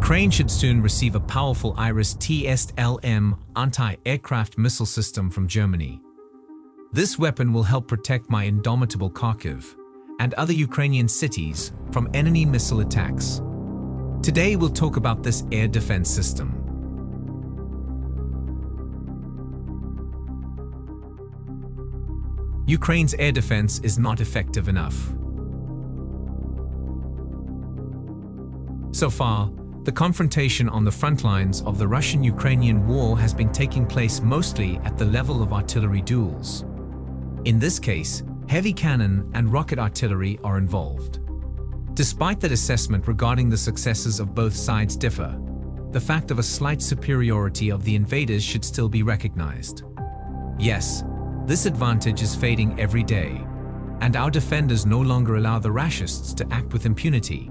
Ukraine should soon receive a powerful IRIS-T SLM anti-aircraft missile system from Germany. This weapon will help protect my indomitable Kharkiv and other Ukrainian cities from enemy missile attacks. Today we'll talk about this air defense system. Ukraine's air defense is not effective enough. So far, the confrontation on the front lines of the Russian-Ukrainian war has been taking place mostly at the level of artillery duels. In this case, heavy cannon and rocket artillery are involved. Despite that assessment regarding the successes of both sides differ, the fact of a slight superiority of the invaders should still be recognized. Yes, this advantage is fading every day, and our defenders no longer allow the Rashists to act with impunity,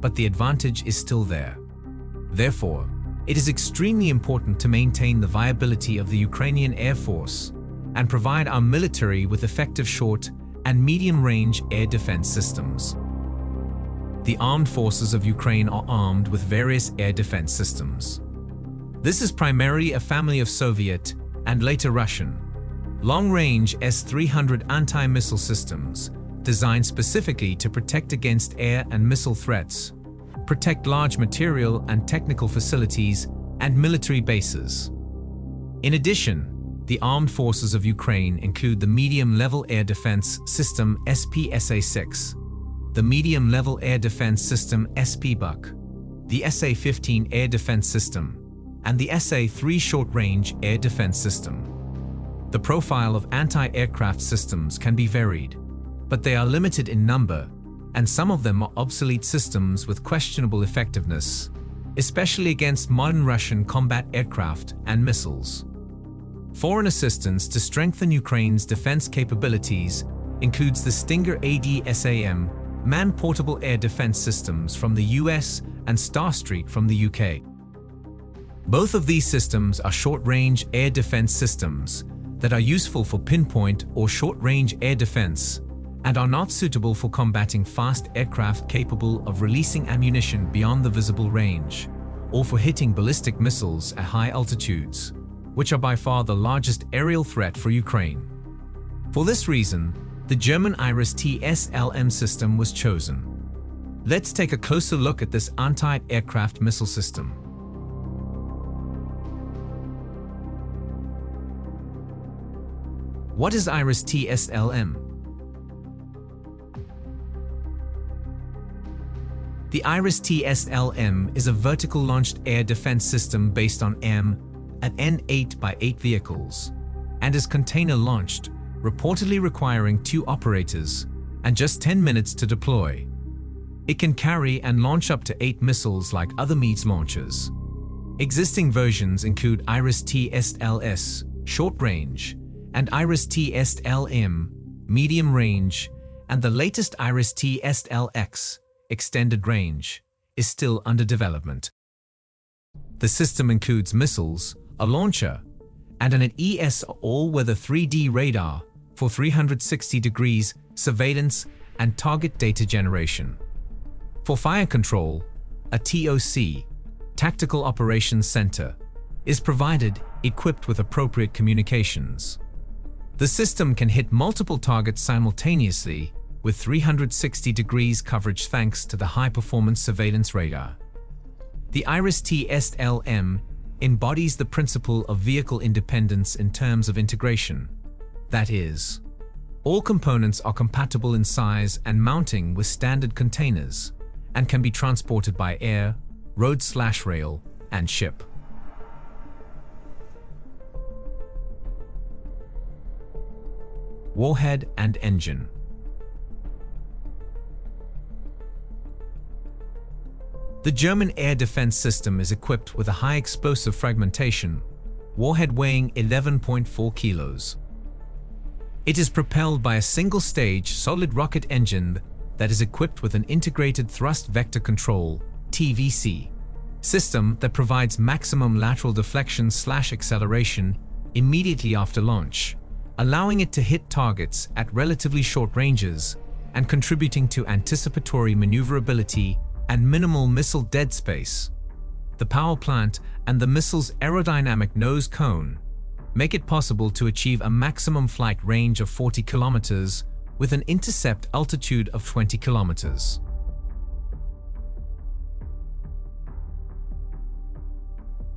but the advantage is still there. Therefore, it is extremely important to maintain the viability of the Ukrainian Air Force and provide our military with effective short and medium-range air defense systems. The armed forces of Ukraine are armed with various air defense systems. This is primarily a family of Soviet and later Russian long-range S-300 anti-missile systems designed specifically to protect against air and missile threats, protect large material and technical facilities and military bases. In addition, the armed forces of Ukraine include the Medium-Level Air Defense System SPSA-6, the Medium-Level Air Defense System SPBUK, the SA-15 Air Defense System, and the SA-3 Short-Range Air Defense System. The profile of anti-aircraft systems can be varied, but they are limited in number, and some of them are obsolete systems with questionable effectiveness, especially against modern Russian combat aircraft and missiles. Foreign assistance to strengthen Ukraine's defense capabilities includes the Stinger AD-SAM man-portable air defense systems from the US and Starstreet from the UK. Both of these systems are short-range air defense systems that are useful for pinpoint or short-range air defense and are not suitable for combating fast aircraft capable of releasing ammunition beyond the visible range, or for hitting ballistic missiles at high altitudes, which are by far the largest aerial threat for Ukraine. For this reason, the German IRIS-T SLM system was chosen. Let's take a closer look at this anti-aircraft missile system. What is IRIS-T SLM? The IRIS-T SLM is a vertical-launched air defense system based on M and N8x8 vehicles, and is container-launched, reportedly requiring 2 operators and just 10 minutes to deploy. It can carry and launch up to 8 missiles like other MEADS launchers. Existing versions include IRIS-T SLS, short-range, and IRIS-T SLM, medium-range, and the latest IRIS-T SLX, extended range, is still under development. The system includes missiles, a launcher, and an ES all-weather 3D radar for 360 degrees surveillance and target data generation. For fire control, a TOC, Tactical Operations Center, is provided equipped with appropriate communications. The system can hit multiple targets simultaneously with 360 degrees coverage thanks to the high-performance surveillance radar. The IRIS-T SLM embodies the principle of vehicle independence in terms of integration. That is, all components are compatible in size and mounting with standard containers and can be transported by air, road/rail, and ship. Warhead and engine. The German air defense system is equipped with a high explosive fragmentation warhead weighing 11.4 kilos. It is propelled by a single-stage solid rocket engine that is equipped with an integrated thrust vector control (TVC) system that provides maximum lateral deflection/acceleration immediately after launch, allowing it to hit targets at relatively short ranges and contributing to anticipatory maneuverability and minimal missile dead space. the power plant, and the missile's aerodynamic nose cone make it possible to achieve a maximum flight range of 40 kilometers with an intercept altitude of 20 kilometers.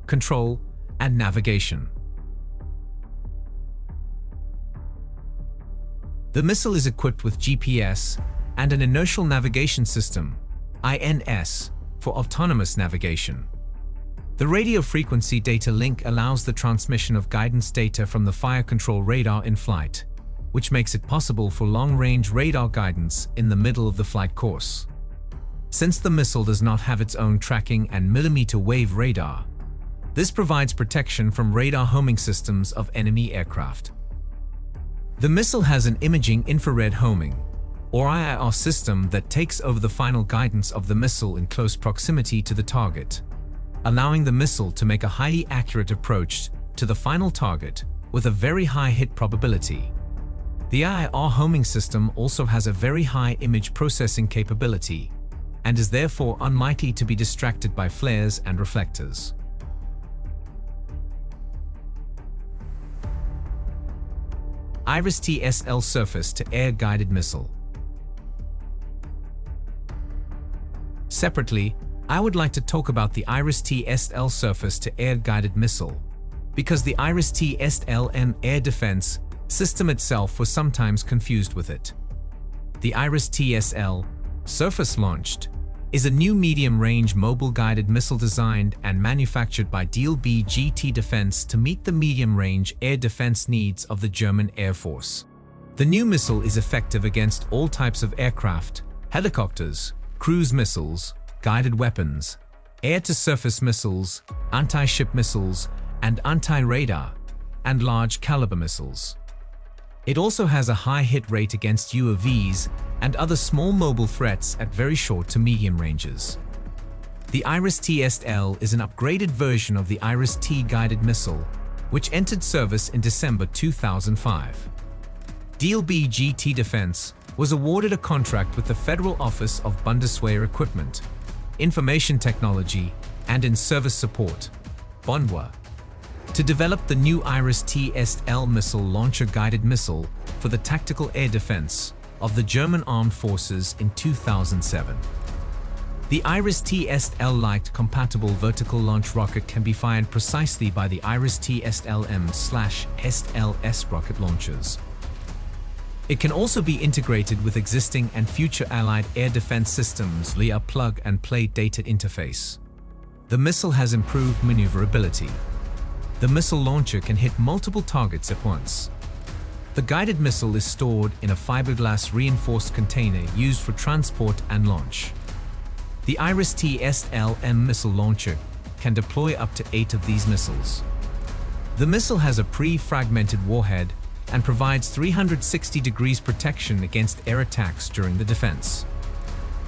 Control and navigation. The missile is equipped with GPS and an inertial navigation system, INS, for autonomous navigation. The radio frequency data link allows the transmission of guidance data from the fire control radar in flight, which makes it possible for long-range radar guidance in the middle of the flight course. Since the missile does not have its own tracking and millimeter wave radar, this provides protection from radar homing systems of enemy aircraft. The missile has an imaging infrared homing, or IIR system that takes over the final guidance of the missile in close proximity to the target, allowing the missile to make a highly accurate approach to the final target with a very high hit probability. The IIR homing system also has a very high image processing capability and is therefore unlikely to be distracted by flares and reflectors. IRIS-T SL surface-to-air guided missile. Separately, I would like to talk about the IRIS-T SL surface-to-air guided missile, because the IRIS-T SLM air defense system itself was sometimes confused with it. The IRIS-T SL, surface-launched, is a new medium-range mobile guided missile designed and manufactured by DLB GT Defense to meet the medium-range air defense needs of the German Air Force. The new missile is effective against all types of aircraft, helicopters, cruise missiles, guided weapons, air-to-surface missiles, anti-ship missiles, and anti-radar, and large-caliber missiles. It also has a high hit rate against UAVs and other small mobile threats at very short to medium ranges. The IRIS-T SL is an upgraded version of the IRIS-T guided missile, which entered service in December 2005. DLB GT Defense was awarded a contract with the Federal Office of Bundeswehr Equipment, Information Technology, and In-Service Support, BUNDWA, to develop the new IRIS-T SL missile launcher guided missile for the tactical air defense of the German Armed Forces in 2007. The IRIS-T SL light-compatible vertical launch rocket can be fired precisely by the IRIS-T SLM/SLS rocket launchers. It can also be integrated with existing and future Allied air defense systems via plug-and-play data interface. The missile has improved maneuverability. The missile launcher can hit multiple targets at once. The guided missile is stored in a fiberglass reinforced container used for transport and launch. The IRIS-T SLM missile launcher can deploy up to 8 of these missiles. The missile has a pre-fragmented warhead and provides 360 degrees protection against air attacks during the defense.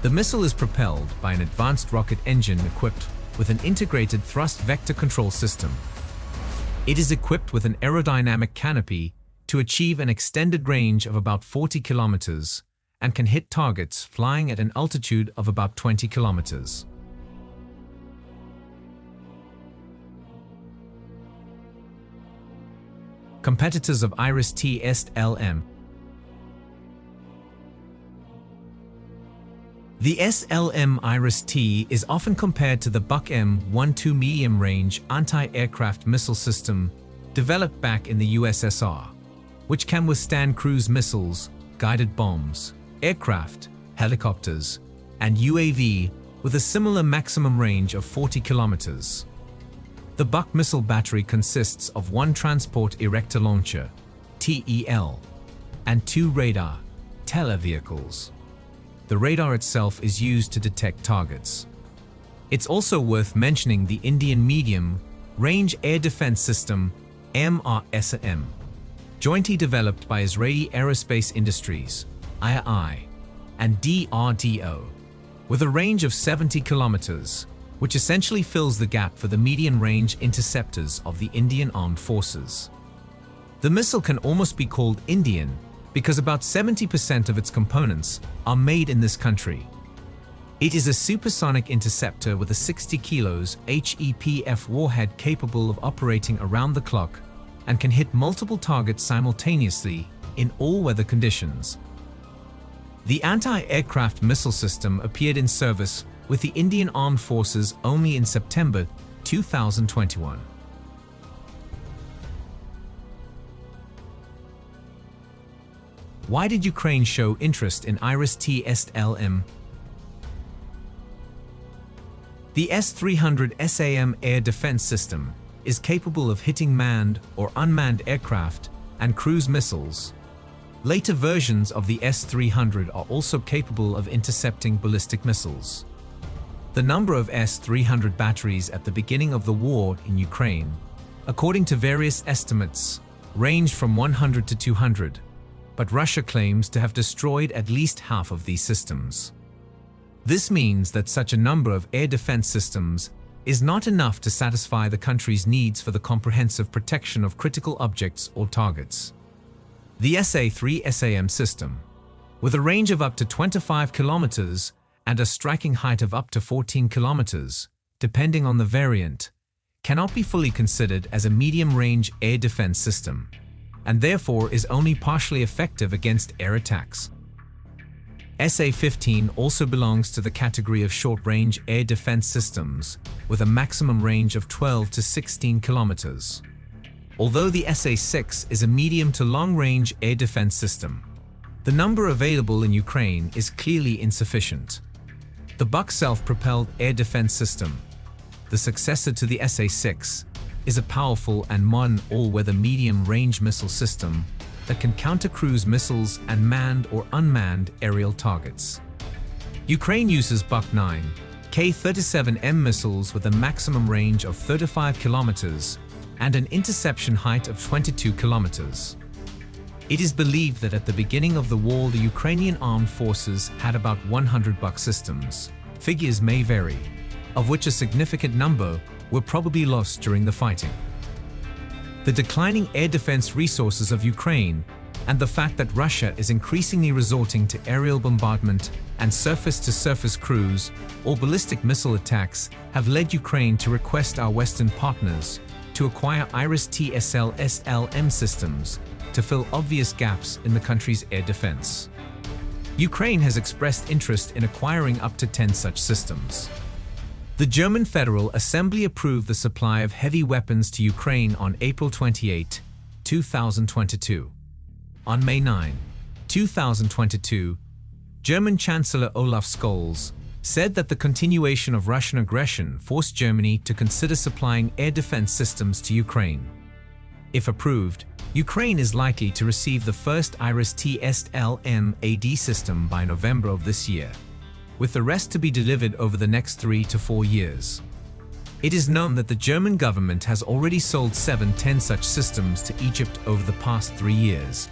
The missile is propelled by an advanced rocket engine equipped with an integrated thrust vector control system. It is equipped with an aerodynamic canopy to achieve an extended range of about 40 kilometers and can hit targets flying at an altitude of about 20 kilometers. Competitors of IRIS-T SLM. The SLM IRIS-T is often compared to the Buck M12 medium-range anti-aircraft missile system developed back in the USSR, which can withstand cruise missiles, guided bombs, aircraft, helicopters, and UAV with a similar maximum range of 40 kilometers. The Buck missile battery consists of 1 transport erector launcher, TEL, and 2 radar, TELA vehicles. The radar itself is used to detect targets. It's also worth mentioning the Indian Medium Range Air Defense System, MRSAM, jointly developed by Israeli Aerospace Industries, IAI, and DRDO, with a range of 70 kilometers, which essentially fills the gap for the medium-range interceptors of the Indian Armed Forces. The missile can almost be called Indian because about 70% of its components are made in this country. It is a supersonic interceptor with a 60 kilos HEPF warhead capable of operating around the clock and can hit multiple targets simultaneously in all weather conditions. The anti-aircraft missile system appeared in service with the Indian Armed Forces only in September 2021. Why did Ukraine show interest in IRIS-T SLM? The S-300 SAM air defense system is capable of hitting manned or unmanned aircraft and cruise missiles. Later versions of the S-300 are also capable of intercepting ballistic missiles. The number of S-300 batteries at the beginning of the war in Ukraine, according to various estimates, ranged from 100 to 200, but Russia claims to have destroyed at least half of these systems. This means that such a number of air defense systems is not enough to satisfy the country's needs for the comprehensive protection of critical objects or targets. The SA-3 SAM system, with a range of up to 25 kilometers and a striking height of up to 14 kilometers, depending on the variant, cannot be fully considered as a medium-range air defense system, and therefore is only partially effective against air attacks. SA-15 also belongs to the category of short-range air defense systems, with a maximum range of 12 to 16 kilometers. Although the SA-6 is a medium to long-range air defense system, the number available in Ukraine is clearly insufficient. The Buk self-propelled air defense system, the successor to the SA-6, is a powerful and modern all-weather medium-range missile system that can counter-cruise missiles and manned or unmanned aerial targets. Ukraine uses Buk 9 K-37M missiles with a maximum range of 35 kilometers and an interception height of 22 kilometers. It is believed that at the beginning of the war, the Ukrainian armed forces had about 100 Buk systems. Figures may vary, of which a significant number were probably lost during the fighting. The declining air defense resources of Ukraine and the fact that Russia is increasingly resorting to aerial bombardment and surface-to-surface cruise or ballistic missile attacks have led Ukraine to request our Western partners to acquire IRIS-T SLM systems to fill obvious gaps in the country's air defense. Ukraine has expressed interest in acquiring up to 10 such systems. The German Federal Assembly approved the supply of heavy weapons to Ukraine on April 28, 2022. On May 9, 2022, German Chancellor Olaf Scholz said that the continuation of Russian aggression forced Germany to consider supplying air defense systems to Ukraine. If approved, Ukraine is likely to receive the first IRIS-T SLM AD system by November of this year, with the rest to be delivered over the next 3 to 4 years. It is known that the German government has already sold 10 such systems to Egypt over the past 3 years.